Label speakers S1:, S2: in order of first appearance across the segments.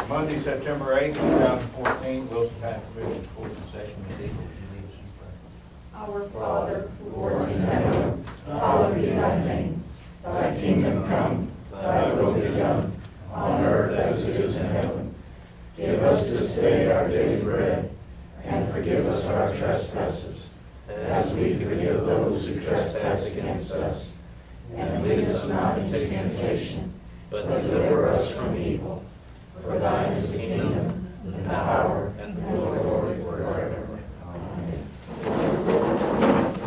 S1: Monday, September 8th, 2014, Wilson County Commission Court in session is equal to lead us in prayer.
S2: Our Father, who art in heaven, hallowed be thy name. Thy kingdom come, thy will be done, on earth as it is in heaven. Give us this day our daily bread, and forgive us our trespasses, as we forgive those who trespass against us. And lead us not into temptation, but deliver us from evil. For thine is the kingdom, and the power, and the glory forever. Amen.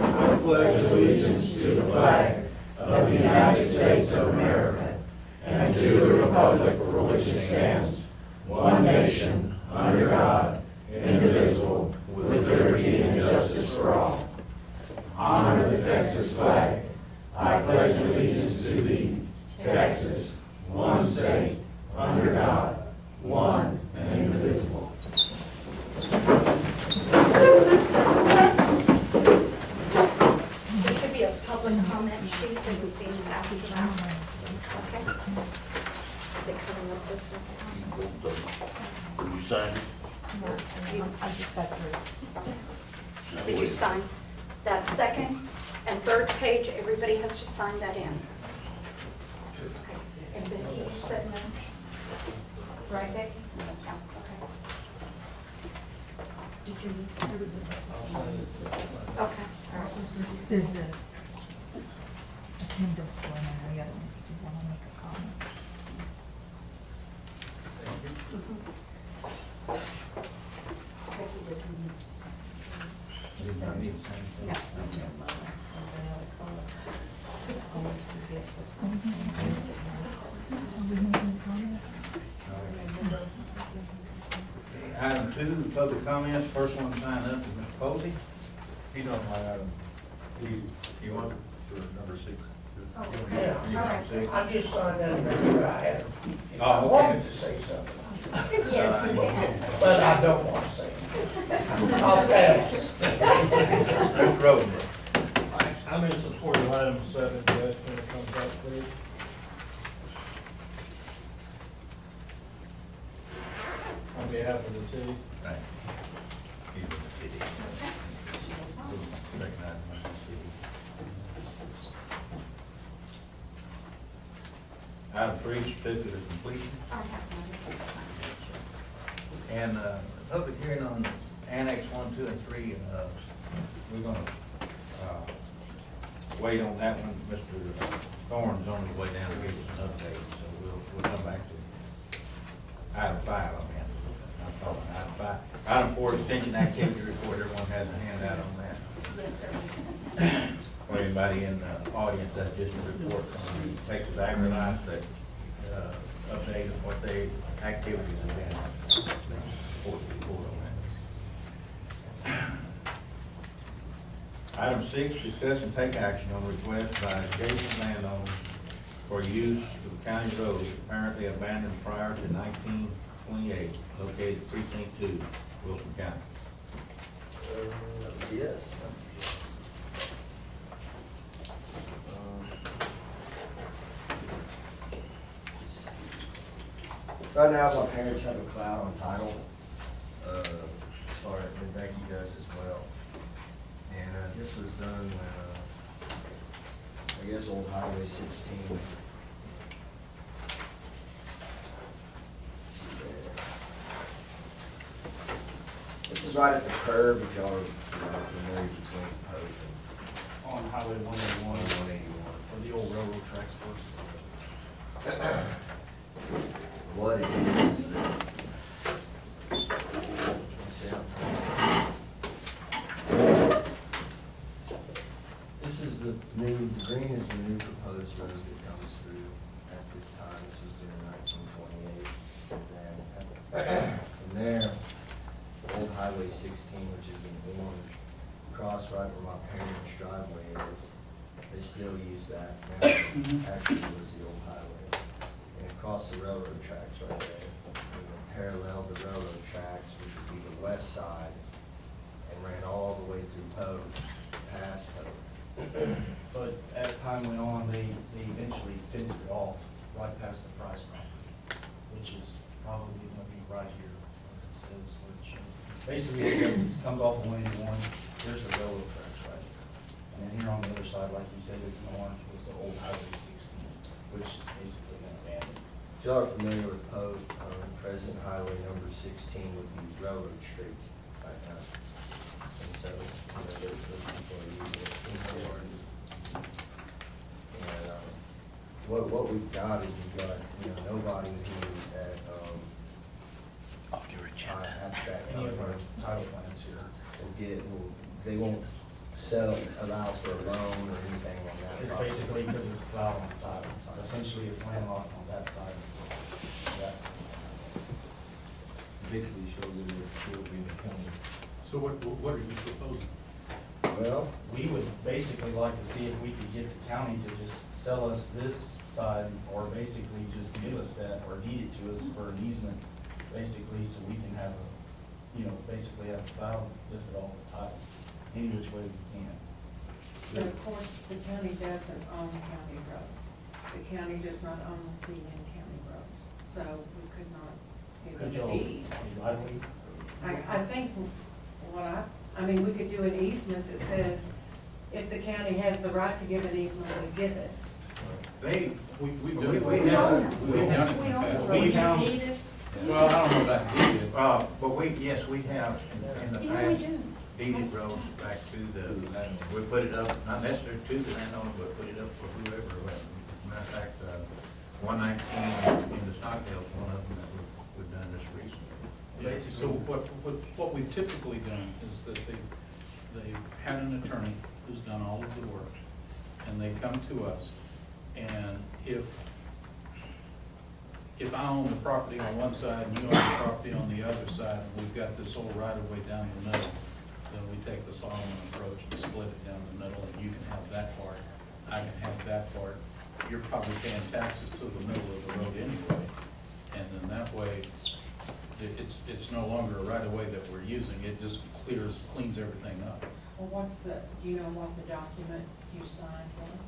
S2: I pledge allegiance to the flag of the United States of America, and to the republic for which it stands, one nation, under God, indivisible, with liberty and justice for all. Honor the Texas flag. I pledge allegiance to thee, Texas, one state, under God, one and indivisible.
S3: There should be a public comment sheet that was being passed around. Okay. Is it coming up this way?
S4: Will you sign it?
S3: I just got through. Did you sign that second and third page? Everybody has to sign that in. Okay. And then he said no. Right, Becky? Yeah, okay. Did you? Okay, all right.
S5: There's a attendance going on, I gotta, if you wanna make a comment.
S3: Becky doesn't need to sign.
S1: Did not need to sign.
S5: Yeah. Always forget to sign. Are we making comments?
S1: Item 2, public comments. First one to sign up is Mr. Posey.
S6: He don't mind item, he wants for number 6.
S3: Oh,
S1: Yeah.
S3: all right.
S7: I just signed that remember I had, if
S1: Oh,
S7: I
S1: okay.
S7: wanted to say something,
S3: Yes, you can.
S7: but I don't want to say it. I'll pass.
S1: Mr. Rosenberg.
S6: I'm in support of item 7, Judge, when it comes up, please. On behalf of the city.
S1: Right. He's in the city. Recognize him as the city. Item 3, certificate of completion.
S3: I have one of this one.
S1: And public hearing on Annex 1, 2, and 3, we're gonna wait on that one. Mr. Thorne's on his way down to give us an update, so we'll come back to item 5 on that. I'm talking item 5. Item 4, extension activity report. Everyone has a handout on that.
S3: Yes, sir.
S1: For anybody in the audience, that's just a report from Texas AgriLife that updated what their activities have been. Report on that. Item 6, discuss and take action on request by adjacent landowners for use of county roads apparently abandoned prior to 1928, located precinct 2, Wilson County.
S4: Yes.
S8: Right now, my parents have a cloud on title, as far as, and Becky does as well. And, this was done when, I guess old Highway 16. Let's see there. This is right at the curb, if y'all are familiar between Pope
S6: On Highway
S8: and
S6: 181,
S8: 181.
S6: where the old railroad tracks were.
S8: What it is that, see how- this is the green is the new proposed road that comes through at this time. This was done in 1928. And then from there, old Highway 16, which is in orange, across right where my parents' driveway is, they still use that. Now, actually, it was the old highway. And across the railroad tracks right there, and then parallel the railroad tracks, which would be the west side, and ran all the way through Poe, past Poe.
S9: But as time went on, they eventually fenced it off right past the Price property, which is probably going to be right here. It says which, basically it goes, it comes off of Lane One, there's the railroad tracks right here. And then here on the other side, like you said, is in orange, was the old Highway 16, which is basically an abandoned.
S8: If y'all are familiar with Poe, President Highway number 16 would be Railroad Street right now. And so, those people are using it. And, what we've got is we've got, nobody who is at,
S9: Any of our title plans here.
S8: they won't sell, allow for a loan or anything on that.
S9: It's
S8: property.
S9: basically because it's plowed on the title. Essentially, it's landlocked on that side. That's,
S6: Basically shows that it's still being county.
S4: So what are you proposing?
S8: Well,
S9: we would basically like to see if we could get the county to just sell us this side, or basically just give us that, or deed it to us for an easement, basically, so we can have a, basically have the file lifted off the title, any which way we can.
S5: But of course, the county doesn't own county roads. The county does not own the in-county roads, so we could not give
S9: Could
S5: it a
S9: y'all,
S5: deed.
S9: likely,
S5: I think I mean, we could do an easement that says, if the county has the right to give an easement, we give it.
S4: We've
S1: We-
S4: done it.
S1: we
S4: We've
S1: have-
S4: done it in
S3: we
S4: the
S3: own
S4: past.
S5: So
S9: We
S5: we
S9: found-
S5: don't need it.
S4: Well, I don't know about deed.
S1: But yes, we have in the
S3: Yeah, we
S1: past
S3: do.
S1: deeded roads back to the landowner. We put it up, not necessarily to the landowner, but put it up for whoever. Matter of fact, 119 in the Stockdale, one of them that we've done this recently.
S4: So what we've typically done is that they've had an attorney who's done all of the work, and they come to us, and if I own the property on one side and you own the property on the other side, and we've got this whole right of way down the middle, then we take the Solomon approach and split it down the middle, and you can have that part, I can have that part. You're probably paying taxes to the middle of the road anyway, and then that way, it's no longer a right of way that we're using, it just cleans everything up.
S5: Well, do you know what the document you signed was?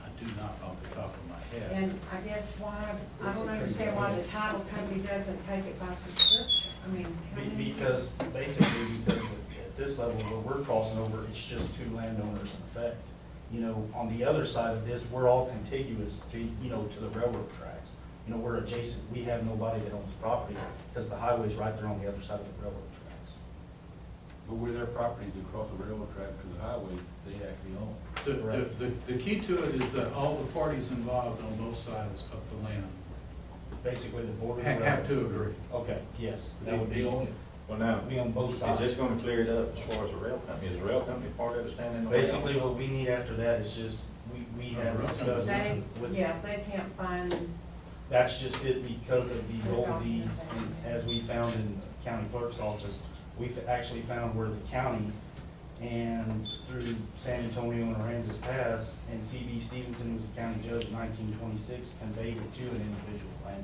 S4: I do not off the top of my head.
S5: And I guess I don't understand why the title company doesn't take it by subscription. I mean, how many?
S9: because at this level where we're crossing over, it's just two landowners in effect. On the other side of this, we're all contiguous to, to the railroad tracks. We're adjacent, we have nobody that owns property, because the highway's right there on the other side of the railroad tracks.
S6: But where their properties across the railroad track to the highway, they actually own.
S4: The key to it is that all the parties involved on both sides of the land
S9: Basically, the border.
S4: have to agree.
S9: Okay, yes.
S6: They
S9: That would be
S6: own it.
S1: Well, now,
S9: We on both
S1: is
S9: sides.
S1: this gonna clear it up as far as the rail company? Is the rail company part of it standing in the way?
S9: Basically, what we need after that is just, we have discussed with.
S5: They can't find,
S9: That's just it, because of these old deeds, as we found in the county clerk's office, we've actually found where the county and through San Antonio and Aransas Pass, and C.B. Stevenson, who was a county judge in 1926, conveyed it to an individual, and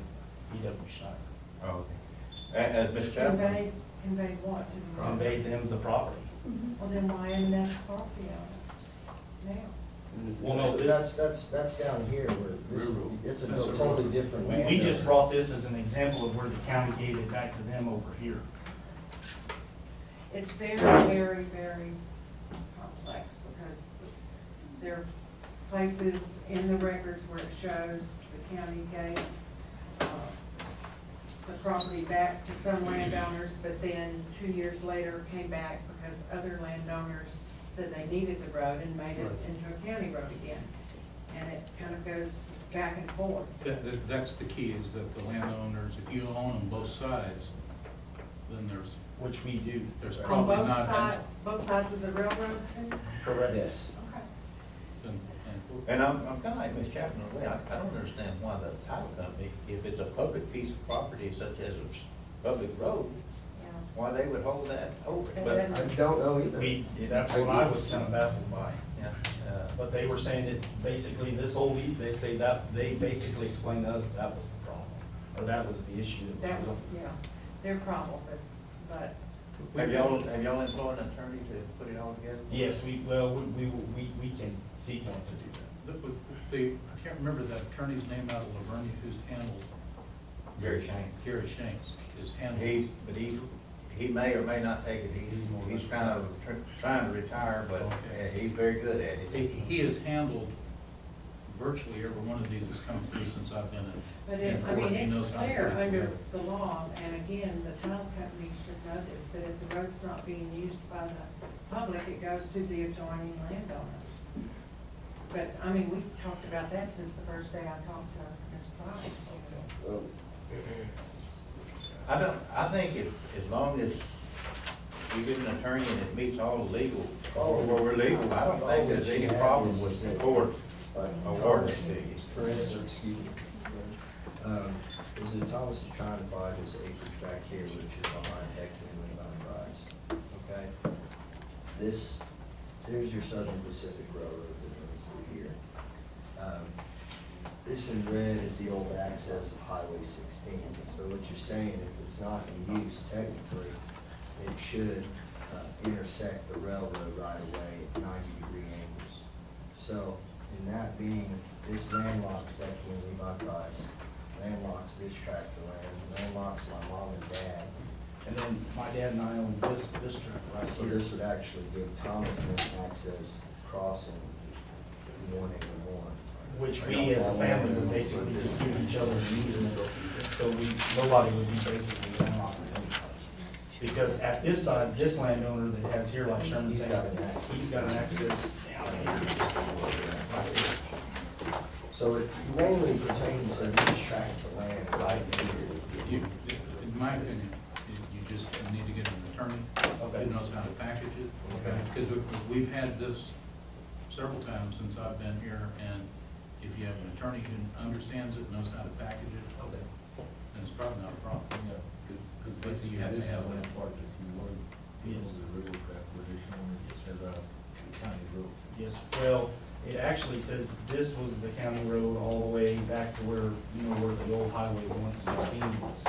S9: E.W. Schneider.
S1: Oh, okay. As Mr. Chapman,
S5: conveyed what to the road?
S9: Conveyed them the property.
S5: Well, then why isn't that the property owner now?
S9: Well, no, this-
S8: that's down here where it's a
S4: That's a
S8: totally
S4: road.
S8: different
S9: We
S8: land.
S9: just brought this as an example of where the county gave it back to them over here.
S5: It's very, very, very complex, because there's places in the records where it shows the county gave the property back to some landowners, but then 2 years later came back because other landowners said they needed the road and made it into a county road again. And it kind of goes back and forth.
S4: That's the key, is that the landowners, if you own on both sides, then
S9: Which we do.
S4: there's
S5: On
S4: probably
S5: both
S4: not.
S5: sides, both sides of the railroad?
S9: Correct.
S8: Yes.
S5: Okay.
S1: and I'm kinda like Ms. Chapman, in a way, I don't understand why the title company, if it's a public piece of property such as a public road,
S5: Yeah.
S1: why they would hold that over.
S5: And
S1: But,
S5: then-
S8: I don't know either.
S9: That's what I was kind of baffled by.
S1: yeah,
S9: But they were saying that basically this whole, they say that, they basically explained to us that was the problem, or that was the issue that
S5: That
S9: was.
S5: was, yeah, their problem, but
S1: have y'all employed an attorney to put it all together?
S9: Yes, we can seek one to do that.
S4: I can't remember that attorney's name out of Lavernia who's handled
S1: Gary Shanks.
S4: Gary Shanks is handling.
S1: But he may or may not take it. He's kind of trying to retire, but
S4: Okay.
S1: he's very good at it.
S4: He has handled virtually every one of these that's come through since I've been
S5: But
S4: in
S5: it, I
S4: court.
S5: mean,
S4: He knows
S5: it's
S4: how to
S5: clear
S4: put it
S5: under
S4: together.
S5: the law, and again, the title company should notice that if the road's not being used by the public, it goes to the adjoining landowners. But, I mean, we talked about that since the first day I talked to Ms. Price.
S8: Well,
S1: I think as long as you get an attorney and it meets all the legal, or we're legal, I don't think there's any problem with the court awarding it to you.
S8: For instance, excuse me. Is that Thomas is trying to buy this acreage back here, which is behind Becky and Levi Price. Okay? Here's your Southern Pacific Railroad that runs through here. This in red is the old access of Highway 16. So what you're saying is if it's not in use technically, it should intersect the railroad right away at 90-degree angles. So in that being, this landlocks Becky and Levi Price, landlocks this tract of land, landlocks my mom and dad.
S9: And then my dad and I own this tract right
S8: So
S9: here.
S8: this would actually give Thomason access crossing one and one.
S9: Which we as a family would basically just give each other an easement, so nobody would be basically landlocked with anybody. Because at this side, this landowner that has here, like Sherman
S8: He's
S9: said,
S8: got an access.
S9: he's got an access down here.
S8: So it mainly pertains to this tract of land right here.
S4: In my opinion, you just need to get an attorney
S9: Okay.
S4: who knows how to package it.
S9: Okay.
S4: Because we've had this several times since I've been here, and if you have an attorney who understands it, knows how to package it,
S9: Okay.
S4: then it's probably not a problem.
S6: But
S4: you have to have
S6: that
S4: that.
S6: part that you want,
S9: Yes.
S6: the railroad acquisition, instead of the county road.
S9: Yes, well, it actually says this was the county road all the way back to where, where the old highway 116 was, is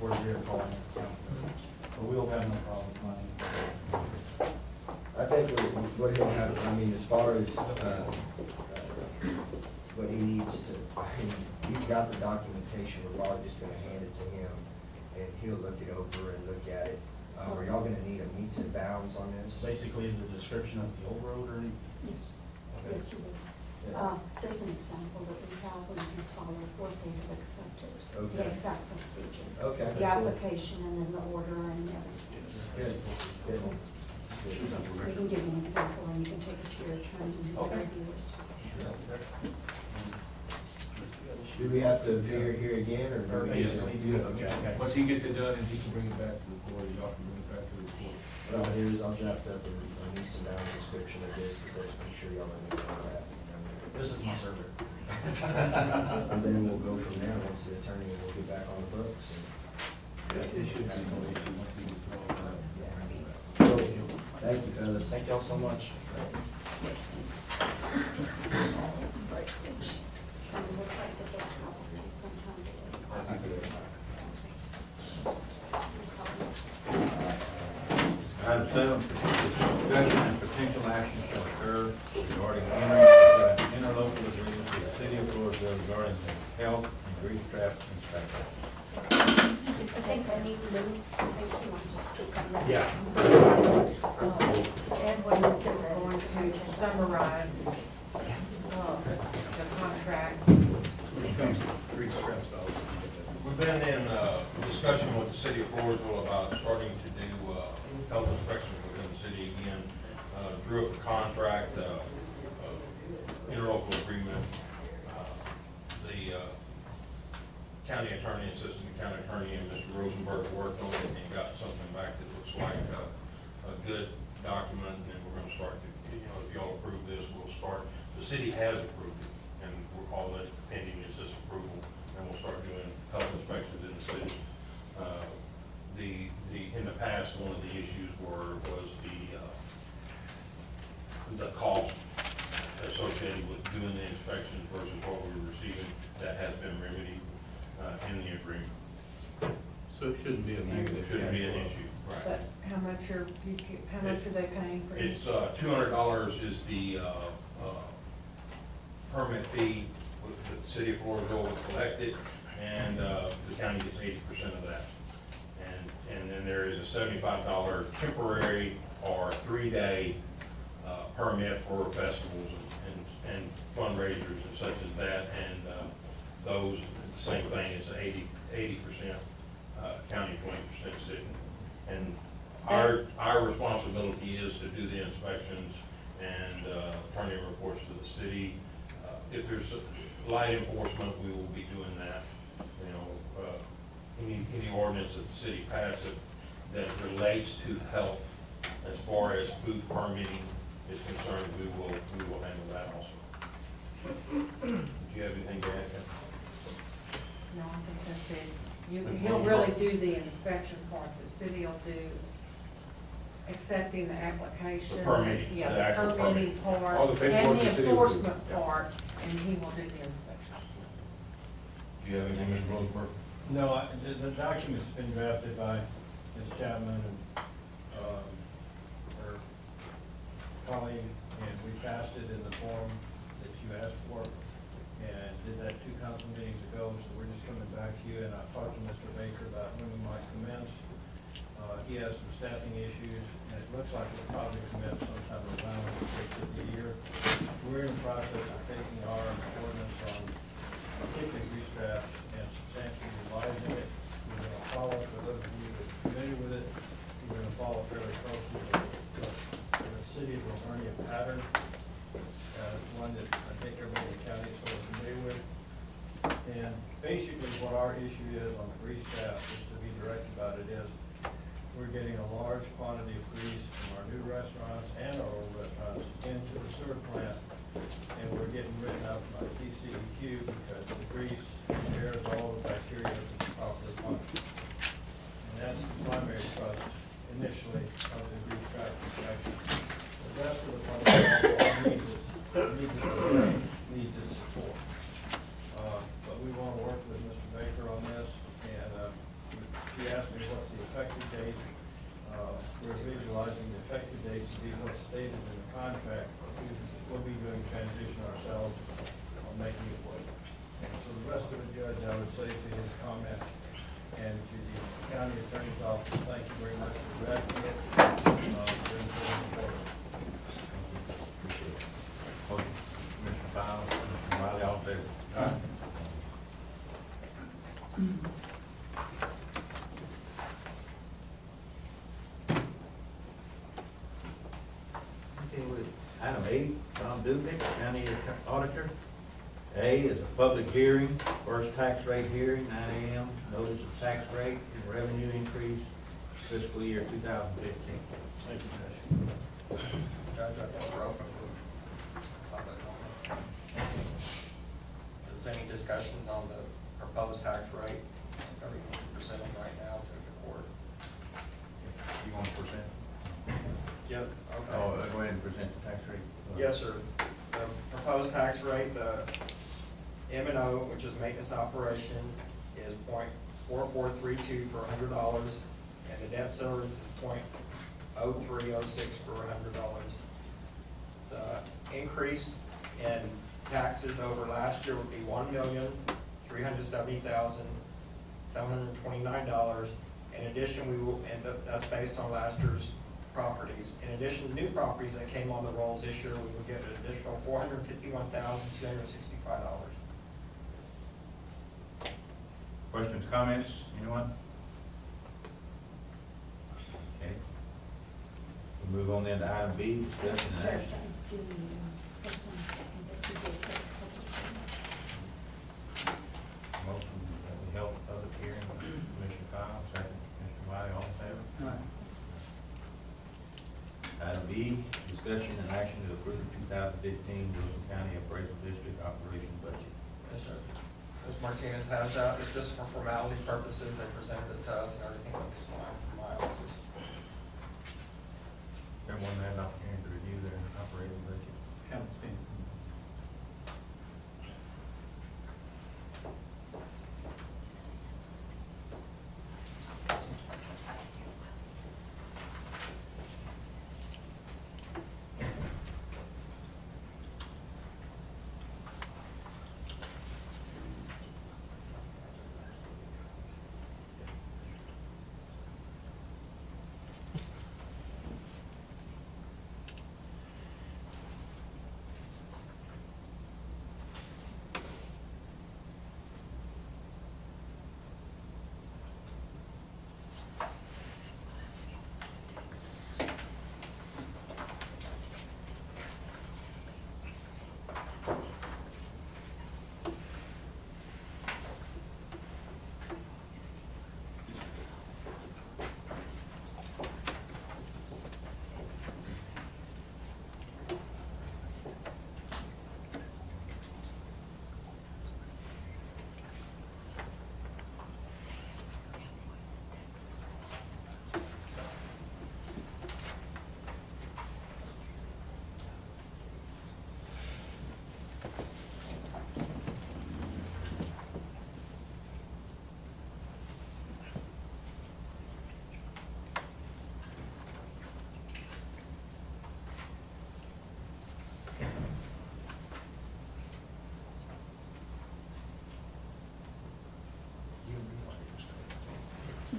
S9: where they're calling it county road. But we'll have no problem finding it.
S8: I think what he'll have, I mean, as far as, what he needs to, you've got the documentation, we're probably just gonna hand it to him, and he'll look it over and look at it. Are y'all gonna need a meets and bounds on this?
S9: Basically, the description of the old road or any.
S3: Yes,
S9: Okay.
S3: yes, you will.
S8: Yeah.
S3: There's an example that we have when you follow what they have accepted.
S8: Okay.
S3: The exact procedure.
S8: Okay.
S3: The application and then the order and everything.
S8: Good, good.
S3: We can give you an example and you can take it to your attorney and
S9: Okay.
S3: review it.
S8: Do we have to appear here again, or do
S9: Or
S8: we?
S9: basically do it, okay.
S6: Once he gets it done, and he can bring it back to the court, y'all can bring it back to the court.
S8: What I'll do is I'll draft up a meets and bounds description of this, because I'm sure y'all understand that.
S9: This is my server.
S8: And then we'll go from there, once the attorney, and we'll get back on the books.
S6: It should be no issue once he gets all that.
S8: So, thank you, fellas.
S9: Thank y'all so much.
S3: And we'll try to get those copies sometime today.
S1: Item 7, discussion and potential action shall occur regarding entering into an interlocal agreement with the city of Floresville regarding the health and grease trap inspection.
S3: I think I need Lou, I think he wants to speak on that.
S9: Yeah.
S5: Edwin is going to summarize, the contract.
S4: When it comes to grease traps,
S10: We've been in discussion with the city of Floresville about starting to do health inspections within the city again. Drew up a contract, interlocal agreement. The county attorney, assistant county attorney, and Mr. Rosenberg worked on it and got something back that looks like a good document, and then we're gonna start to, if y'all approve this, we'll start. The city has approved it, and we're calling it pending its approval, and we'll start doing health inspections in the city. In the past, one of the issues was the cost associated with doing the inspections versus what we were receiving. That has been remedied in the agreement.
S4: so it shouldn't be a negative.
S10: Shouldn't be an
S4: cash flow.
S10: issue, right?
S5: But how much are they paying for
S10: It's,
S5: each?
S10: $200 is the permit fee, with the city of Floresville would collect it, and, the county gets 80% of that. And then there is a $75 temporary or 3-day, permit for festivals and fundraisers and such as that, and, those, same thing, it's 80% county, 20% city. And our responsibility is to do the inspections and, turn in reports to the city. If there's light enforcement, we will be doing that. You know, any ordinance that the city passes that relates to health, as far as food permitting is concerned, we will handle that also. Do you have anything to add, Ken?
S5: No, I think that's it. He'll really do the inspection part, the city will do accepting the application.
S10: The permitting, the
S5: Yeah,
S10: actual
S5: the permitting part,
S6: All the paperwork
S5: and
S6: the
S5: the
S6: city will do.
S5: enforcement part, and he will do the inspection.
S1: Do you have anything, Mr. Rosenberg?
S11: No, the document's been drafted by Ms. Chapman and, her colleague, and we passed it in the form that you asked for, and did that 2 council meetings ago, so we're just coming back to you, and I talked to Mr. Baker about when we might commence. He has some staffing issues, and it looks like it'll probably commence sometime around the 6th of the year. We're in the process of taking our ordinance on particularly grease traps and substantially revising it. We're gonna follow, for those of you that are familiar with it, we're gonna follow fairly closely the city of Livonia pattern. It's one that I think everybody in the county is sort of familiar with. And basically what our issue is on the grease trap, just to be direct about it, is we're getting a large quantity of grease from our new restaurants and our old restaurants into the sewer plant. And we're getting written up by TCEQ because the grease impairs all the bacteria that can properly function. And that's the primary thrust initially of the grease trap inspection. The rest of the plan needs its support. But we want to work with Mr. Baker on this, and he asked me what's the effective date. We're visualizing the effective date to be what's stated in the contract. We'll be doing transition ourselves on making it work. And so the rest of it, Judge, I would say to his comments and to the county attorney's office, thank you very much for drafting it. Very important.
S1: Motion, Commissioner Powell, Commissioner Wiley, all in favor? Okay, with item 8, Tom Dudek, County Auditor. A is a public hearing, first tax rate hearing, 9 a.m. Notice of tax rate and revenue increase fiscal year 2015.
S11: Thank you, Judge.
S12: Judge, I think we're open for public comment. If there's any discussions on the proposed tax rate, are we presenting right now to the court?
S1: You want to present?
S12: Yep, okay.
S1: Oh, go ahead and present the tax rate.
S12: Yes, sir. The proposed tax rate, the M&O, which is maintenance operation, is .4432 per $100, and the debt service is .0306 per $100. The increase in taxes over last year would be $1,370,729. In addition, we will, and that's based on last year's properties. In addition to new properties that came on the rolls this year, we would get an additional $451,265.
S1: Questions, comments, anyone? Okay. We'll move on then to item B, discussion and action. Motion that we held a public hearing, Commissioner Powell, second, Commissioner Wiley, all in favor? Item B, discussion and action to approve the 2015 Wilson County Appraisal District Operation Budget.
S12: Yes, sir. Ms. Martinez has that. It's just for formality purposes. They presented it to us and everything looks fine from my office.
S1: Everyone had an opportunity to review their operating budget.
S4: Haven't seen.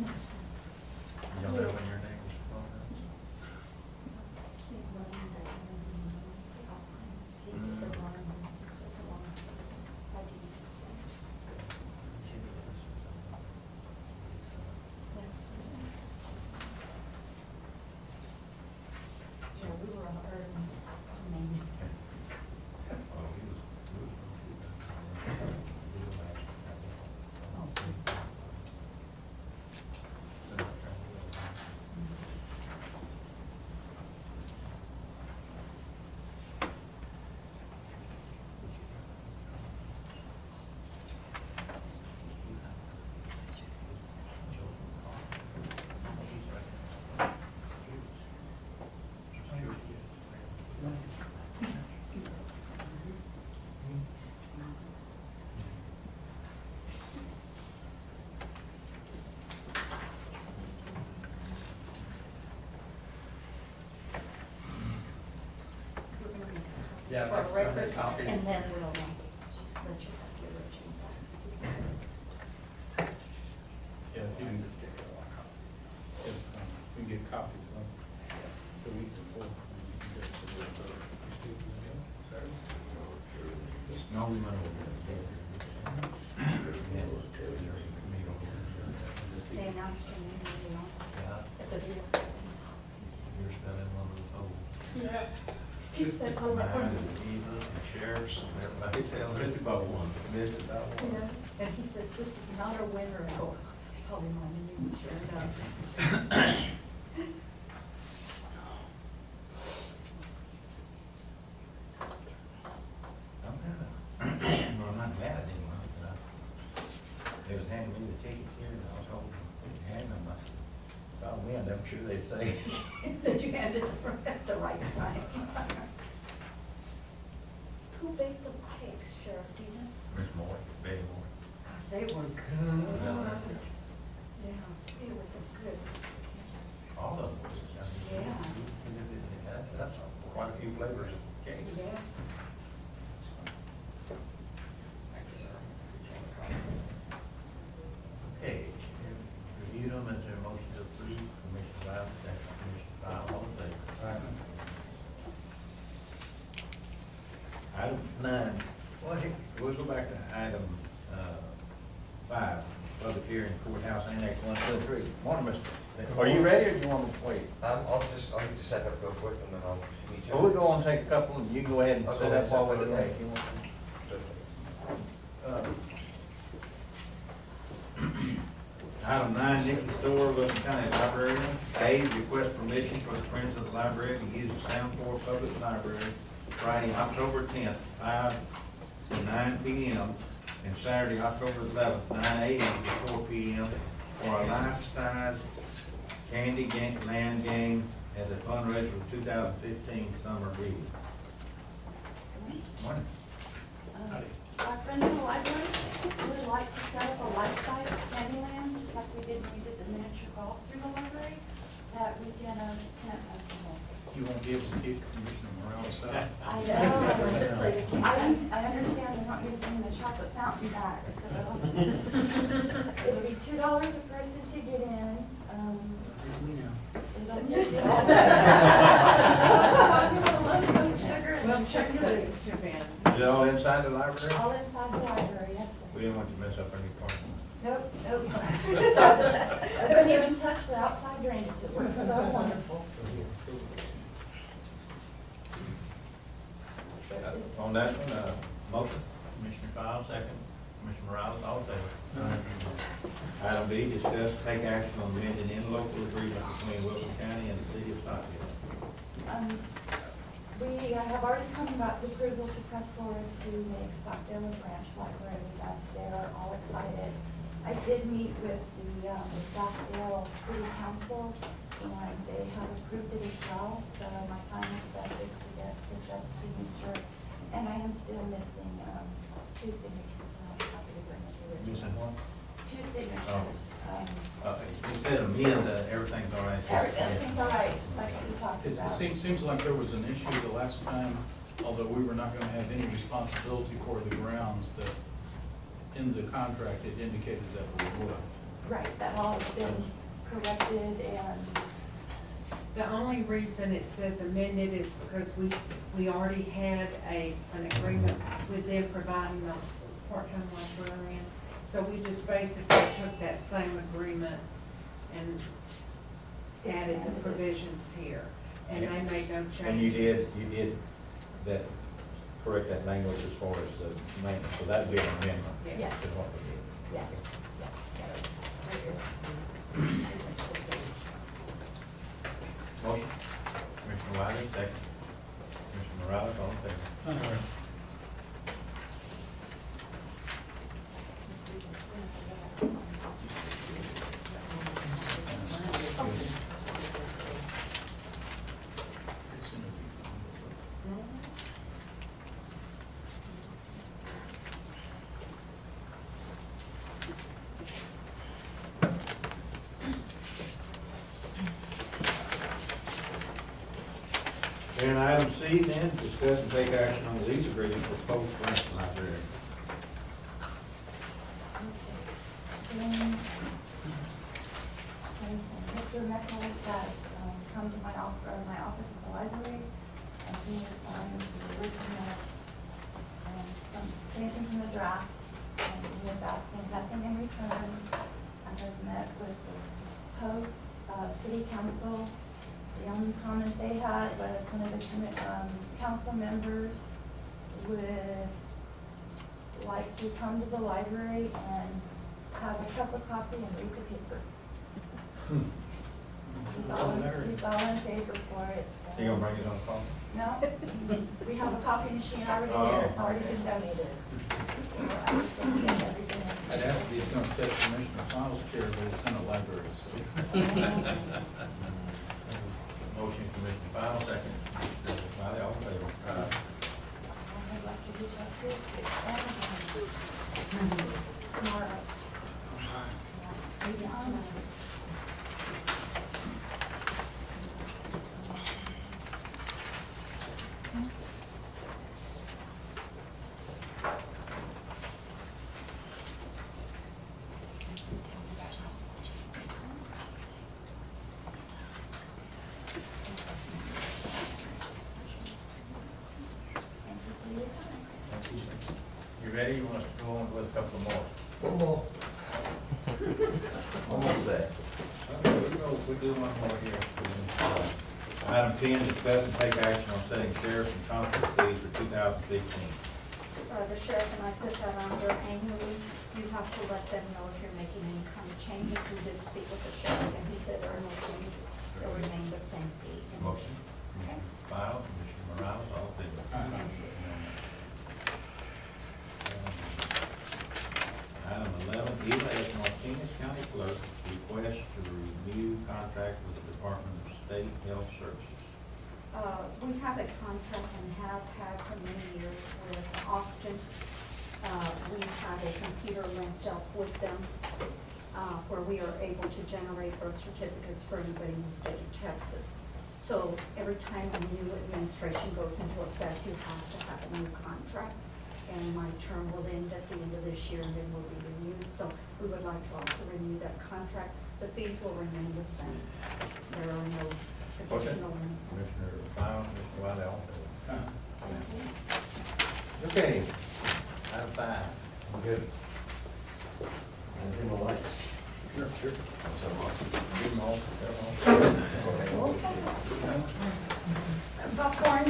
S1: You don't know when your name was called?
S3: Yeah, we were on Earth,
S1: Oh, he was.
S7: Yeah,
S3: for
S7: that's
S3: record,
S7: copies.
S3: and then we'll let you have your original back.
S4: Yeah, if you can
S7: Just take it all.
S4: if, we can get copies of the week before. we can get to this,
S1: No, we might
S3: They announced your name, you know,
S1: Yeah,
S3: at the video.
S1: you're spelling one of the old.
S3: Yeah. He said, oh, that
S1: Mine
S3: one.
S1: and Eva and sheriffs and everybody tells it about one. It's about one.
S3: Yes, and he says, this is not a winner, oh, probably mine, and you sure enough.
S1: I'm kinda, well, I'm not mad at anyone, but they was handing me the ticket here and I was holding, handing them, I said, if I win, I'm sure they'd say.
S3: That you handed it at the right time. Who baked those cakes, Sheriff, do you know?
S1: Miss Moore, Betty Moore.
S3: Cause they were good.
S1: Yeah.
S3: Yeah, it was a good recipe.
S1: All of them was.
S3: Yeah.
S1: That's quite a few flavors of cake.
S3: Yes.
S1: Okay, review them, is there a motion to approve, Commissioner Brown, second, Commissioner Fowler, all in favor? Item 9, we'll go back to item 5, public hearing courthouse annex 123. Morning, Mr. Are you ready, or do you want to wait?
S8: I'll just set up real quick and then I'll meet you.
S1: Well, we'll go on, take a couple, and you go ahead and
S8: I'll go
S1: set
S8: ahead
S1: up
S8: and
S1: while
S8: set
S1: we do
S8: up.
S1: that. You want to? Item 9, Nicky Store, Wilson County Librarian. A, request permission for the Friends of the Library to use the Sound Corps Public Library Friday, October 10th, 5 to 9 p.m., and Saturday, October 11th, 9 a.m. to 4 p.m. for a life-size candy land game as a fundraiser for 2015 summer reading. Morning.
S13: Our friend in the library would like to set up a life-size Candyland, just like we did when we did the miniature golf through the library, that weekend of Camp Festival.
S4: You won't be able to keep Commissioner Morales out.
S13: I know, I understand they're not going to bring the chocolate fountain back, so it'll be $2 a person to get in. Sugar
S5: Well,
S13: and
S5: check
S13: sugar.
S5: the tip in.
S1: Is it all inside the library?
S13: All inside the library, yes,
S1: We
S13: sir.
S1: didn't want you to mess up any parking.
S13: Nope, nope. I couldn't even touch the outside drainage, it works so wonderful.
S1: On that one, motion, Commissioner Fowle, second, Commissioner Morales, all in favor? Item B, discuss, take action on amending interlocal agreement between Wilson County and the city of Stockton.
S13: We have already come about the approval to press forward to make Stockdale a branch library with us. They are all excited. I did meet with the Stockdale City Council, and they have approved it as well. So my final step is to get the judge's signature, and I am still missing 2 signatures. I'm happy to bring it to you.
S1: Missing one?
S13: 2 signatures.
S1: Instead of amend, everything's all right.
S13: Everything's all right, just like we talked
S4: It
S13: about.
S4: seems like there was an issue the last time, although we were not gonna have any responsibility for the grounds, that in the contract, it indicated that we would.
S13: Right, that all has been corrected and,
S5: The only reason it says amended is because we already had an agreement with them providing the part-time librarian. So we just basically took that same agreement and added the provisions here. And they made no changes.
S1: And you did that, correct that language as far as the maintenance, so that'd be an amendment.
S13: Yes.
S1: To what we did.
S13: yeah,
S1: Motion, Commissioner Wiley, second. Commissioner Morales, all in favor? And item C then, discuss and take action on the lease agreement for Post Branch Library.
S13: Mr. Meckel has come to my office at the library, and he has signed the original, from stamping from the draft, and he is asking nothing in return. I have met with the Post City Council. The only comment they had was one of the council members would like to come to the library and have a cup of coffee and read the paper. He's all in favor for it. So.
S1: You gonna bring it on the phone?
S13: No, we have a coffee machine already
S1: Oh.
S13: here, it's already been donated. I just don't get everything in.
S4: I'd ask if he's gonna touch Commissioner Files' chair, but it's in the library, so.
S1: Motion, Commissioner Fowle, second. Commissioner Wiley, all in favor?
S13: I'd like to reach out to it. Tomorrow. Maybe on.
S1: You ready? You want us to go on with a couple more?
S8: One more. Almost there.
S1: We'll do one more here. Item 10, discuss and take action on setting sheriff and conference fees for 2015.
S3: The sheriff and I put that on there annually. You have to let them know if you're making any kind of changes. We did speak with the sheriff, and he said there are no changes. They'll remain the same fees.
S1: Motion.
S3: Okay.
S1: Fowle, Commissioner Morales, all in favor? Item 11, Ela S. Martinez, County Clerk, request to renew contract with the Department of State Health Services.
S3: We have a contract and have had for many years with Austin. We have a computer linked up with them, where we are able to generate birth certificates for anybody in the state of Texas. So every time a new administration goes into effect, you have to have a new contract. And my term will end at the end of this year, and then will be renewed. So we would like to also renew that contract. The fees will remain the same. There are no additional.
S1: Commissioner Fowle, Commissioner Wiley, all in favor?
S8: Uh-huh.
S1: Okay. Item 5.
S8: I'm good. Anything the lights?
S1: Sure.
S8: Is that Mark?
S1: Give them all. Tell them all.
S13: Popcorn.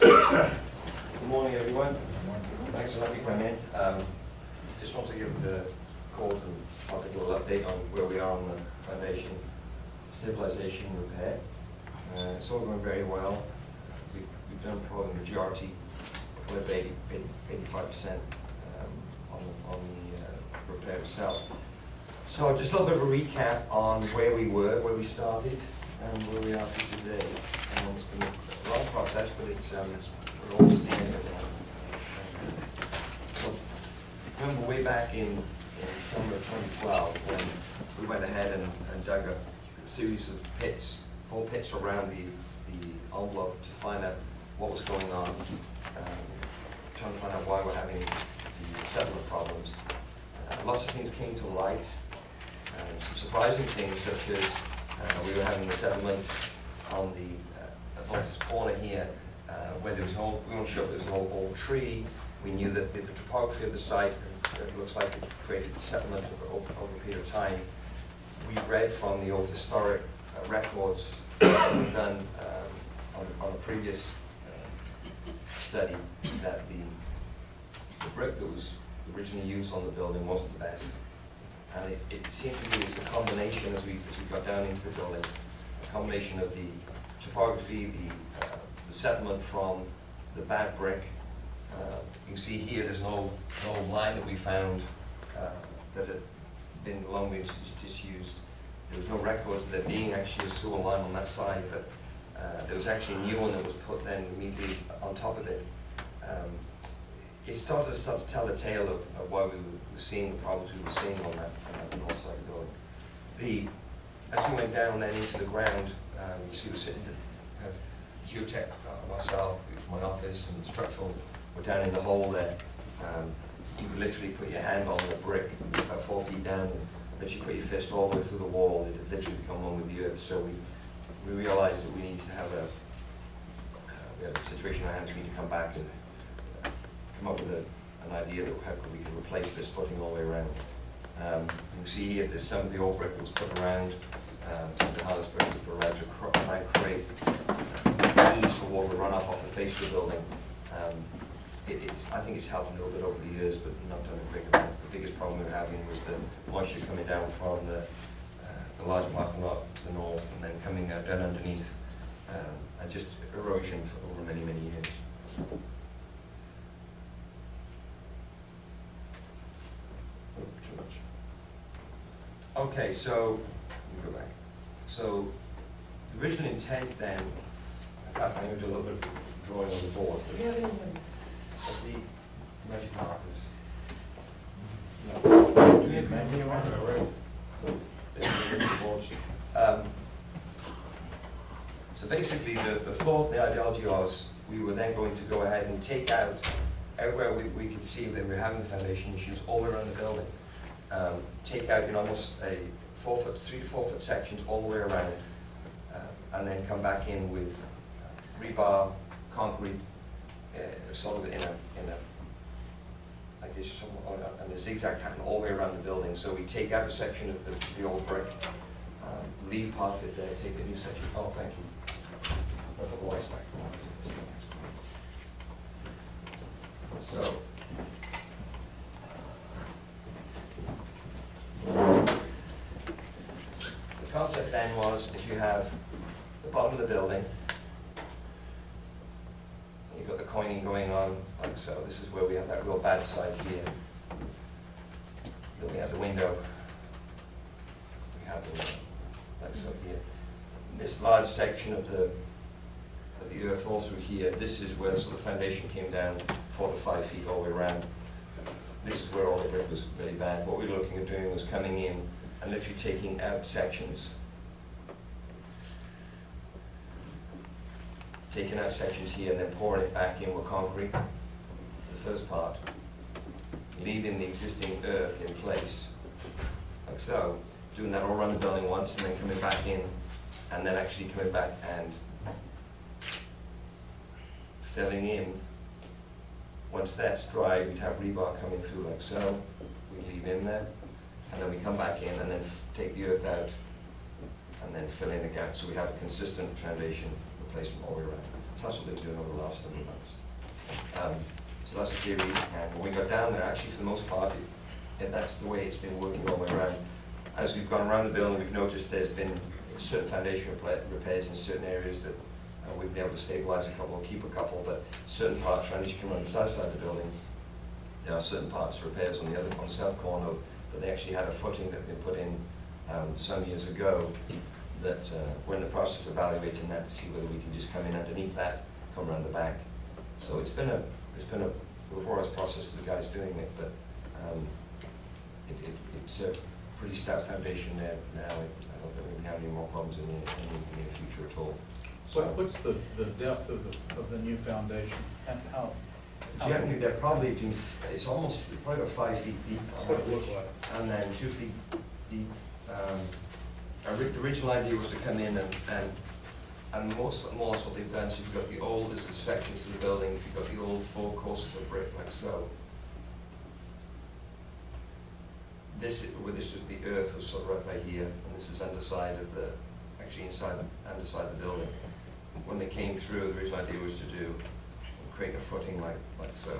S14: Good morning, everyone. Thanks for letting me come in. Just want to give the court and I'll take a little update on where we are on the foundation stabilization repair. It's all going very well. We've done probably the majority, probably 85% on the repair itself. So just a little bit of a recap on where we were, where we started, and where we are today. It's been a long process, but we're almost at the end of it. So remember way back in summer of 2012 when we went ahead and dug a series of pits, 4 pits around the envelope to find out what was going on, trying to find out why we're having the settlement lots of things came to light. Some surprising things, such as we were having a settlement on the north corner here, where there was an old, we weren't sure if it was an old tree. We knew that the topography of the site, it looks like it created a settlement over a period of time. We read from the old historic records done on a previous study that the brick that was originally used on the building wasn't the best. And it seemed to me as a combination, as we got down into the building, a combination of the topography, the settlement from the bad brick. You can see here there's an old line that we found that had been long been disused. There was no records of there being actually a sewer line on that side, but there was actually a new one that was put then immediately on top of it. It started to tell the tale of why we were seeing the problems we were seeing on that north side of the building. As we went down then into the ground, you see we're sitting, have geotech, myself, from my office, and structural, we're down in the hole there. You could literally put your hand on the brick about 4 feet down, and literally put your fist all the way through the wall. It had literally become one with the earth. So we realized that we needed to have we had a situation in our hands. We need to come back and come up with an idea that how we could replace this footing all the way around. You can see here there's some of the old brick that was put around, some of the harness brick was put around to try and create ease for water runoff off the face of the building. I think it's helped a little bit over the years, but not done a great amount. The biggest problem we were having was the moisture coming down from the large parking lot to the north, and then coming down underneath, and just erosion for over many, many years. Too much. Okay, so let me go back. So the original intent then, I'm going to do a little bit of drawing on the board. Do you have any of the magic markers? No. Do you have any markers? So basically the thought, the ideology was we were then going to go ahead and take out everywhere we could see that we were having the foundation issues all the way around the building. Take out in almost a 3 to 4 foot sections all the way around, and then come back in with rebar, concrete, sort of in a I guess on a zigzag pattern all the way around the building. So we take out a section of the old brick, leave part of it there, take a new section. Oh, thank you. Put the lights back. So. The concept then was, if you have the bottom of the building, you've got the coining going on like so. This is where we have that real bad side here. Then we have the window. We have the window like so here. This large section of the earth all through here, this is where sort of foundation came down 4 to 5 feet all the way around. This is where all the brick was really bad. What we were looking at doing was coming in and literally taking out sections. Taking out sections here and then pouring it back in with concrete, the first part. Leaving the existing earth in place, like so. Doing that all around the building once and then coming back in, and then actually coming back and filling in. Once that's dry, we'd have rebar coming through like so. We leave in there, and then we come back in and then take the earth out, and then fill in the gap so we have a consistent foundation replacement all the way around. So that's what they've been doing over the last number of months. So that's the theory, and when we got down there, actually for the most part, that's the way it's been working all the way around. As we've gone around the building, we've noticed there's been certain foundation repairs in certain areas that we've been able to stabilize a couple, keep a couple, but certain parts, as you come around the south side of the building, there are certain parts repairs on the south corner, but they actually had a footing that had been put in some years ago that we're in the process of evaluating that to see whether we can just come in underneath that, come around the back. So it's been a laborious process for the guys doing it, but it's a pretty stout foundation there now. I don't think we have any more problems in the near future at all.
S4: So what's the depth of the new foundation, and how
S14: generally, they're probably between, it's almost, probably about 5 feet deep.
S4: That's what it looked like.
S14: And then 2 feet deep. The original idea was to come in and most what they've done, so you've got the old, this is sections of the building, if you've got the old 4 courses of brick like so. This was the earth was sort of right by here, and this is underside of the, actually inside the, underside the building. When they came through, the original idea was to create a footing like so.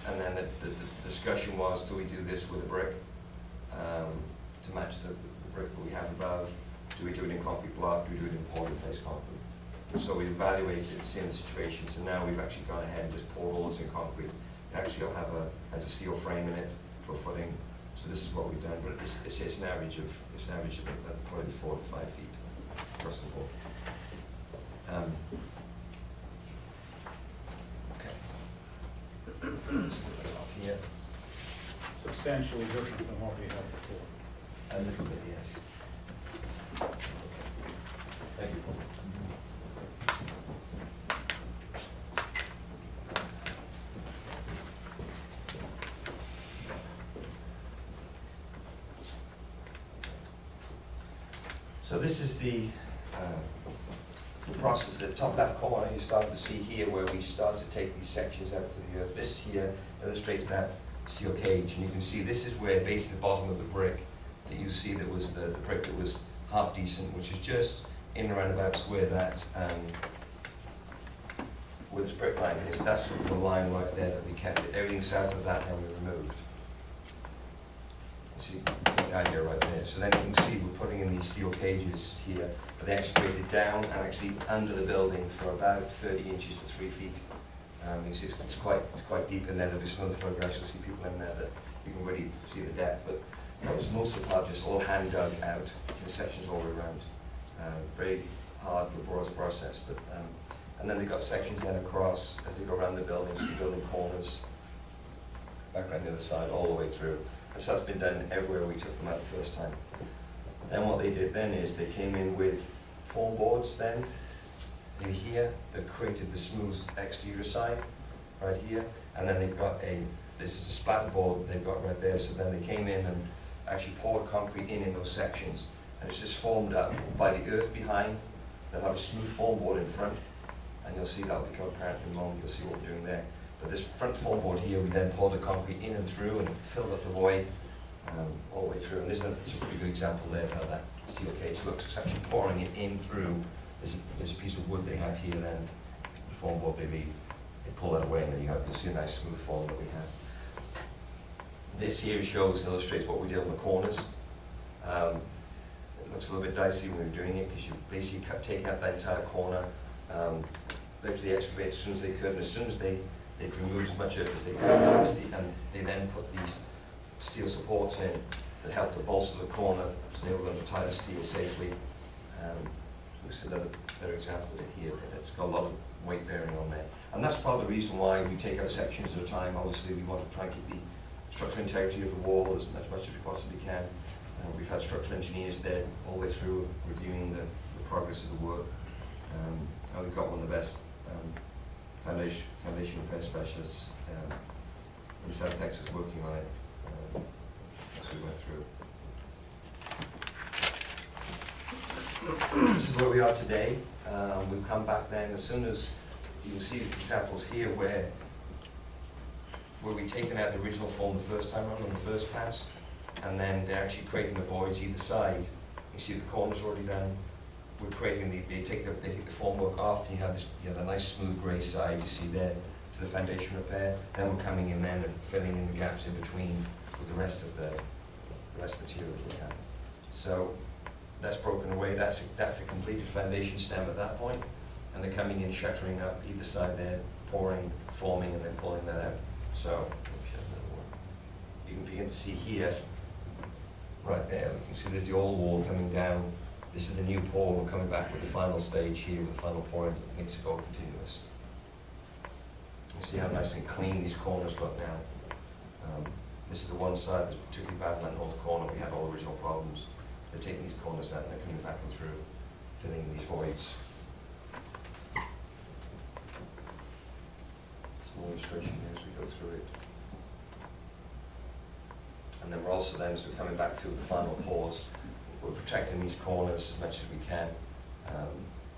S14: And then the discussion was, do we do this with a brick to match the brick that we have above? Do we do it in concrete block? Do we do it in poured in place concrete? So we evaluated, seen the situation, so now we've actually gone ahead and just poured all this in concrete. It actually will have has a steel frame in it for footing. So this is what we've done, but it's an average of probably 4 to 5 feet across the board. Okay. Let's put that off here.
S4: Substantially different than what we had before.
S14: A little bit, yes. Thank you. So this is the process. At the top left corner, you start to see here where we start to take these sections out to the earth. This here illustrates that steel cage, and you can see this is where basically the bottom of the brick that you see that was the brick that was half decent, which is just in and around about where that where this brick line is. That's sort of the line right there that we kept it. Everything south of that now we removed. See the idea right there. So then you can see we're putting in these steel cages here, but they excavated down and actually under the building for about 30 inches to 3 feet. You can see it's quite deep in there. There'll be some other photographs. You'll see people in there that you can really see the depth. But that was most of the part just all hand dug out in sections all the way around. Very hard, laborious process. But and then they've got sections then across as they go around the buildings, the building corners, back around the other side, all the way through. And so that's been done everywhere we took them out the first time. Then what they did then is they came in with form boards then in here that created the smooth exterior side right here. And then they've got this is a splatter board that they've got right there. So then they came in and actually poured concrete in those sections. And it's just formed up by the earth behind. They'll have a smooth form board in front. And you'll see that'll become apparent in a moment. You'll see what we're doing there. But this front form board here, we then poured the concrete in and through and filled up the void all the way through. And it's a pretty good example there of how that steel cage looks. It's actually pouring it in through. There's a piece of wood they have here then, the form board they leave. They pull that away and then you'll see a nice smooth form that we have. This here illustrates what we did on the corners. It looks a little bit dicey when we were doing it because you basically taking out that entire corner. They actually excavated as soon as they could, and as soon as they removed as much earth as they could, and they then put these steel supports in that helped to bolster the corner, to enable them to tie the steel safely. This is another better example of it here. It's got a lot of weight bearing on there. And that's part of the reason why we take out sections at a time. Obviously, we want to try and keep the structural integrity of the wall as much as we possibly can. We've had structural engineers there all the way through reviewing the progress of the work. And we've got one of the best foundation repair specialists in South Texas working on it as we went through. This is where we are today. We've come back then as soon as you can see the examples here where we've taken out the original form the first time around on the first pass, and then they're actually creating the voids either side. You see the corners already done. We're creating they take the formwork off, and you have the nice smooth grey side you see there to the foundation repair. Then we're coming in then and filling in the gaps in between with the rest of the material that we have. So that's broken away. That's a completed foundation stem at that point, and they're coming in, shuttering up either side there, pouring, forming, and then pulling that out. So you can begin to see here, right there. You can see there's the old wall coming down. This is the new pour. We're coming back with the final stage here with the final pouring that makes it all continuous. You see how nice and clean these corners look now. This is the one side that's particularly bad in that north corner. We had all the original problems. They're taking these corners out and they're coming back and through, filling these voids. So more instruction as we go through it. And then we're also then, as we're coming back through the final pause, we're protecting these corners as much as we can.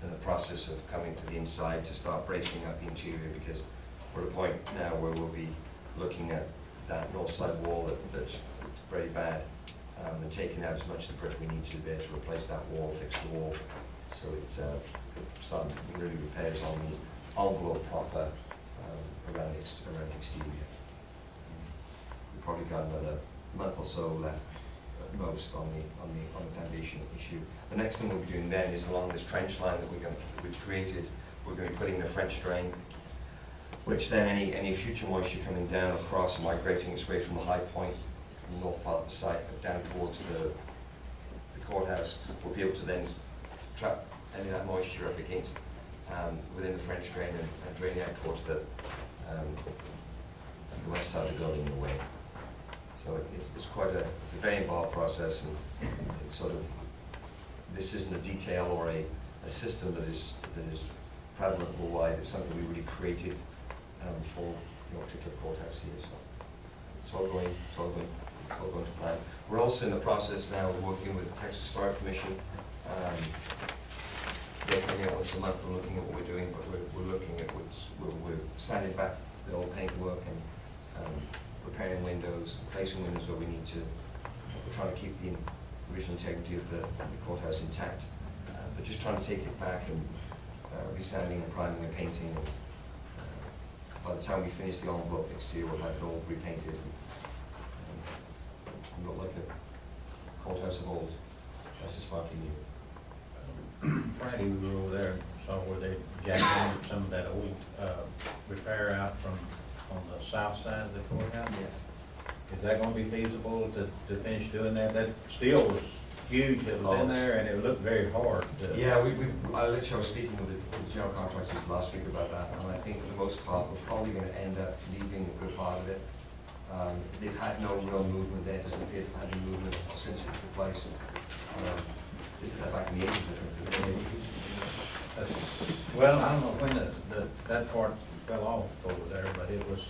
S14: In the process of coming to the inside to start bracing up the interior, because we're at a point now where we'll be looking at that north side wall that's very bad, and taking out as much of the brick we need to there to replace that wall, fix the wall. So it's starting really repairs on the envelope proper around the exterior. We've probably got another month or so left at most on the foundation issue. The next thing we'll be doing then is along this trench line that we've created, we're going to be putting in a French drain, which then any future moisture coming down across and migrating its way from the high point, from the north part of the site, down towards the courthouse, will be able to then trap any of that moisture up against within the French drain and drain out towards the west side of the building in a way. So it's a very involved process, and it's sort of, this isn't a detail or a system that is prevalent worldwide. It's something we really created for your particular courthouse here. So it's all going to plan. We're also in the process now of working with the Texas Fire Commission. They're coming out once a month. We're looking at what we're doing, but we're looking at we're sanding back the old paintwork and repairing windows, replacing windows where we need to. We're trying to keep the original integrity of the courthouse intact, but just trying to take it back and resanding and priming and painting. By the time we finish the envelope exterior, we'll have it all repainted and look like a courthouse of old. That's just sparkly new.
S1: Friday we were over there and saw where they jacked some of that old repair out on the south side of the courthouse.
S14: Yes.
S1: Is that gonna be feasible to finish doing that? That steel was huge that was in there, and it looked very hard.
S14: Yeah, I literally was speaking with the general contractors last week about that, and I think for the most part, we're probably gonna end up leaving a good part of it. They've had no real movement there, doesn't appear to have had any movement since it was replaced. They did that back in the 80s, I think.
S1: Well, I don't know when that part fell off over there, but it was,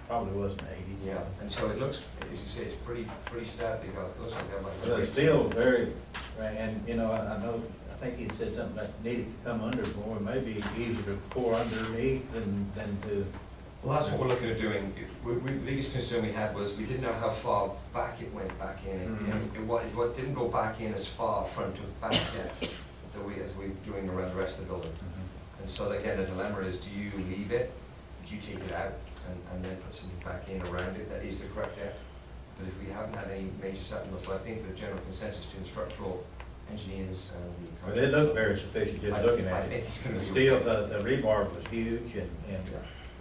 S1: probably wasn't 80.
S14: Yeah, and so it looks, as you say, it's pretty stout. It looks like they're like.
S1: But it's still very, and you know, I think he said something that needed to come under more, maybe easier to pour underneath than to.
S14: Well, that's what we're looking at doing. The biggest concern we had was we didn't know how far back it went back in. It didn't go back in as far front to back depth as we're doing around the rest of the building. And so again, the dilemma is, do you leave it, do you take it out and then put something back in around it that is the correct depth? But if we haven't had any major settlements, I think the general consensus between the structural engineers and the.
S1: Well, they look very sufficient just looking at it.
S14: I think it's going to be.
S1: Steel, the rebar was huge and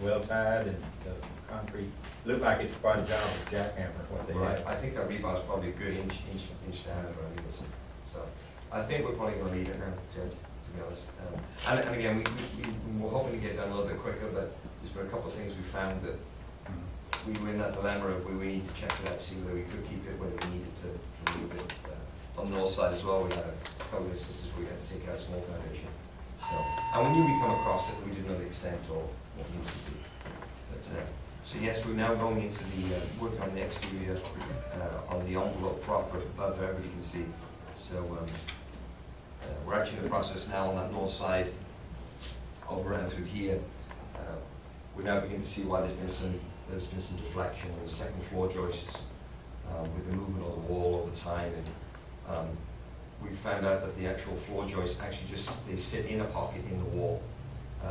S1: well tied, and the concrete looked like it's quite a job with jackhammer, what they
S14: Right,
S1: had.
S14: I think that rebar is probably a good inch diameter, I think it's, so. I think we're probably gonna leave it now, Jed, to be honest. And again, we were hoping to get it done a little bit quicker, but there's been a couple of things we found that we were in that dilemma of we need to check it out, see whether we could keep it, whether we needed to move it. On the north side as well, we had a couple of instances where we had to take out a small foundation. So, and we knew we'd come across it, but we didn't know the extent or what we needed to do. But, so yes, we're now going into the work on the exterior, on the envelope proper above there, but you can see. So we're actually in the process now on that north side, all around through here. We're now beginning to see why there's been some deflection in the second floor joists with the movement of the wall over time. And we found out that the actual floor joists actually they sit in a pocket in the wall.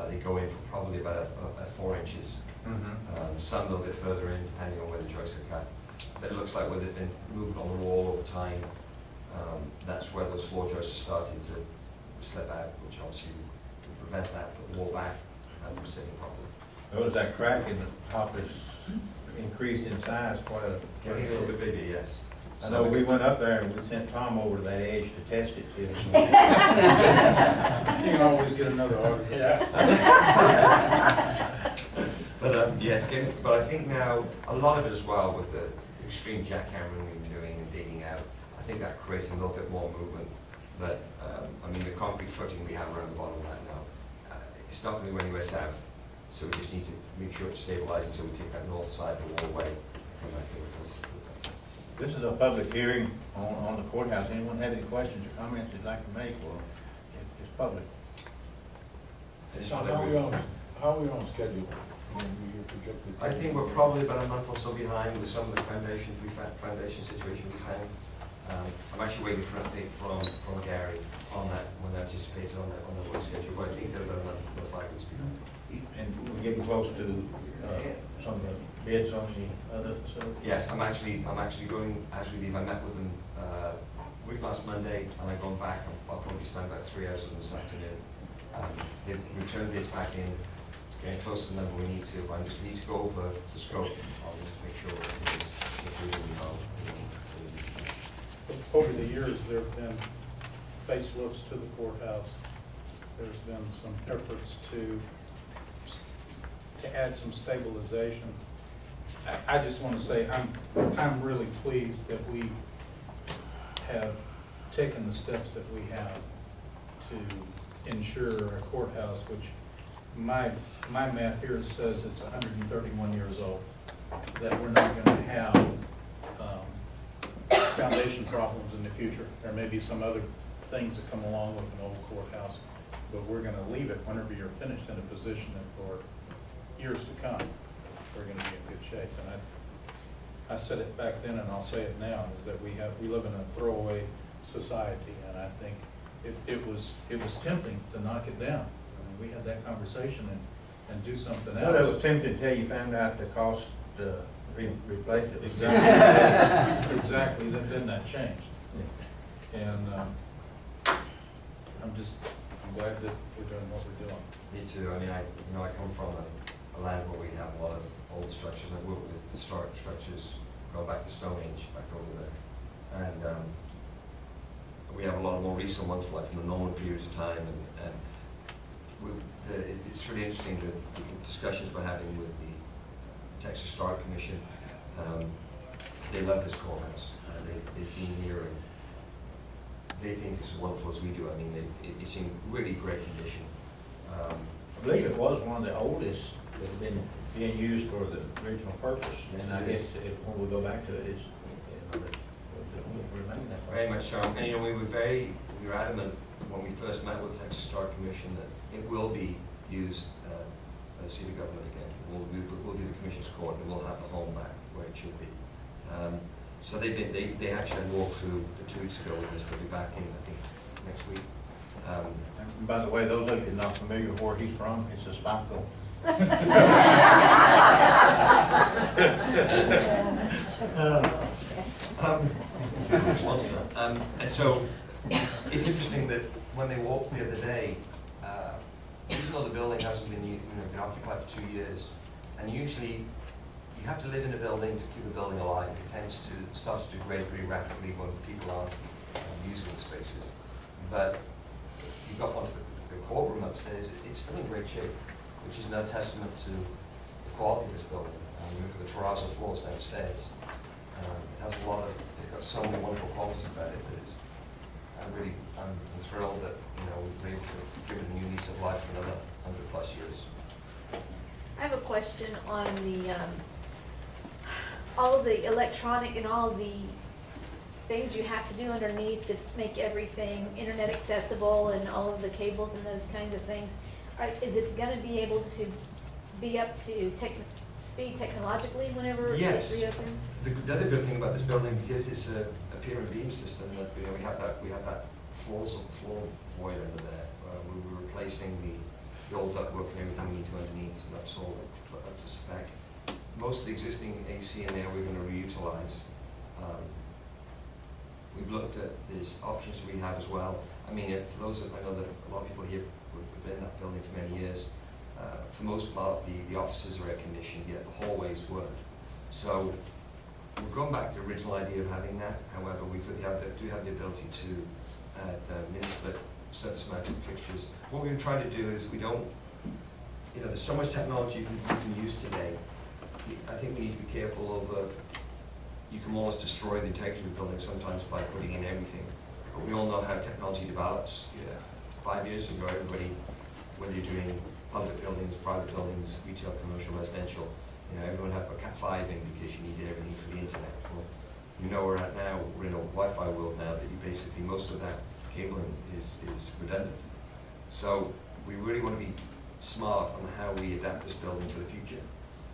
S14: They go in for probably about 4 inches. Some a little bit further in, depending on where the joists are cut. But it looks like where there's been movement on the wall over time, that's where those floor joists are starting to slip out, which obviously would prevent that, put the wall back and from sitting properly.
S1: Notice that crack in the top is increased in size quite a.
S14: Getting a little bit bigger, yes.
S1: I know we went up there and we sent Tom over to that edge to test it too.
S4: You can always get another order.
S1: Yeah.
S14: But yes, but I think now a lot of it as well with the extreme jackhammering we've been doing and digging out, I think that created a little bit more movement. But I mean, the concrete footing we have around the bottom of that now, it's not going to go anywhere south. So we just need to make sure it's stabilized until we take that north side of the wall away, come back and replace it.
S6: This is a public hearing on the courthouse. Anyone have any questions or comments they'd like to make, or it's public?
S14: I just
S6: So
S14: wanna-
S6: how are we on schedule? Your projected-
S14: I think we're probably about a month or so behind with some of the foundation situations we found. I'm actually waiting for an update from Gary on that, when they're anticipated on the work schedule, but I think they're about a month or 5 weeks behind.
S6: And we're getting close to some of the bids on the other facility?
S14: Yes, I'm actually going, as we leave, I met with them, week last Monday, and I'm going back, I'll probably spend about 3 hours with them this afternoon. They returned bids back in, it's getting close to the number we need to, but I just need to go over the scope, I'll just make sure it is included in the
S4: Over the years, there have been facelifts to the courthouse. There's been some efforts to add some stabilization. I just want to say, I'm really pleased that we have taken the steps that we have to ensure a courthouse, which my math here says it's 131 years old, that we're not going to have foundation problems in the future. There may be some other things that come along with an old courthouse, but we're going to leave it whenever you're finished in a position that for years to come, we're going to be in good shape. And I said it back then, and I'll say it now, is that we live in a throwaway society, and I think it was tempting to knock it down. I mean, we had that conversation and do something else.
S6: Well, it was tempting until you found out the cost to replace it.
S4: Exactly. Exactly, then that changed. And I'm glad that we're doing what we're doing.
S14: Me too. I mean, I come from a land where we have a lot of old structures. I work with historic structures, go back to Stone Age, back over there. And we have a lot of more recent ones, like from the Norman period of time. And it's really interesting, the discussions we're having with the Texas Historic Commission. They love this courthouse. They've been here, and they think it's as wonderful as we do. I mean, it's in really great condition.
S6: I believe it was one of the oldest that had been being used for the original purpose.
S14: Yes,
S6: And I
S14: it
S6: guess
S14: is.
S6: when we go back to it, it will remain that way.
S14: Very much so. And we were adamant when we first met with the Texas Historic Commission that it will be used by the city government again. We'll do the commission's court, and we'll have the home back where it should be. So they actually had walked through 2 weeks ago with this. They'll be back in, I think, next week.
S6: And by the way, those of you not familiar with where he's from, it's a Spamco.
S14: And so it's interesting that when they walked the other day, even though the building hasn't been occupied for 2 years, and usually you have to live in a building to keep the building alive. It tends to start to degrade pretty rapidly when people aren't using the spaces. But you got onto the courtroom upstairs, it's still in great shape, which is another testament to the quality of this building. You look at the terrazzo floors downstairs. It has it's got so many wonderful qualities about it that I'm thrilled that we've been able to give it a new lease of life for another 100+ years.
S15: I have a question on all of the electronic and all of the things you have to do underneath to make everything internet accessible and all of the cables and those kinds of things. Is it going to be able to be up to speed technologically whenever
S14: Yes.
S15: it reopens?
S14: The other good thing about this building, because it's a pier and beam system, that we have that floor void under there. We were replacing the old ductwork and everything we need to underneath, so that's all up to spec. Most of the existing AC in there we're going to reutilize. We've looked at these options we have as well. I mean, for those I know that a lot of people here have been in that building for many years. For most part, the offices are air conditioned, yet the hallways weren't. So we're going back to the original idea of having that. However, we do have the ability to add mini-split surface mounted fixtures. What we've been trying to do is there's so much technology you can use today. I think we need to be careful of, you can almost destroy the integrity of the building sometimes by putting in everything. But we all know how technology develops. 5 years ago, everybody, whether you're doing public buildings, private buildings, retail, commercial, residential. You know, everyone had put Cat 5 in because you needed everything for the internet. Well, you know where we're at now, we're in a Wi-Fi world now that you basically, most of that cabling is redundant. So we really want to be smart on how we adapt this building for the future.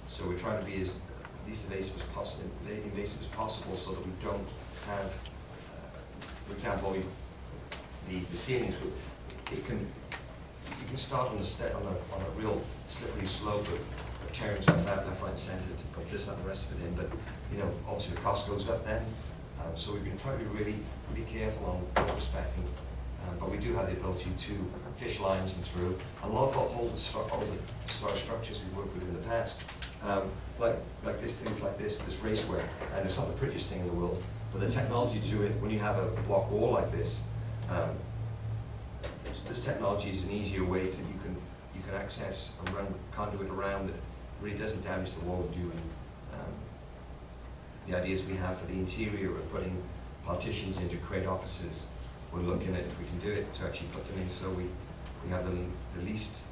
S14: So we're trying to be as least invasive as possible so that we don't have, for example, the ceilings, you can start on a real slippery slope of tearing stuff out left, right, and center to put this, that, and the rest of it in, but, you know, obviously the cost goes up then. So we've been trying to be really careful on what we're speccing, but we do have the ability to fish lines and through. A lot of all the historic structures we've worked with in the past, like this, things like this raceway, and it's not the prettiest thing in the world, but the technology to it, when you have a block wall like this, this technology is an easier way that you can access and run conduit around that really doesn't damage the wall during the ideas we have for the interior of putting partitions in to create offices. We're looking at if we can do it to actually put them in so we have the least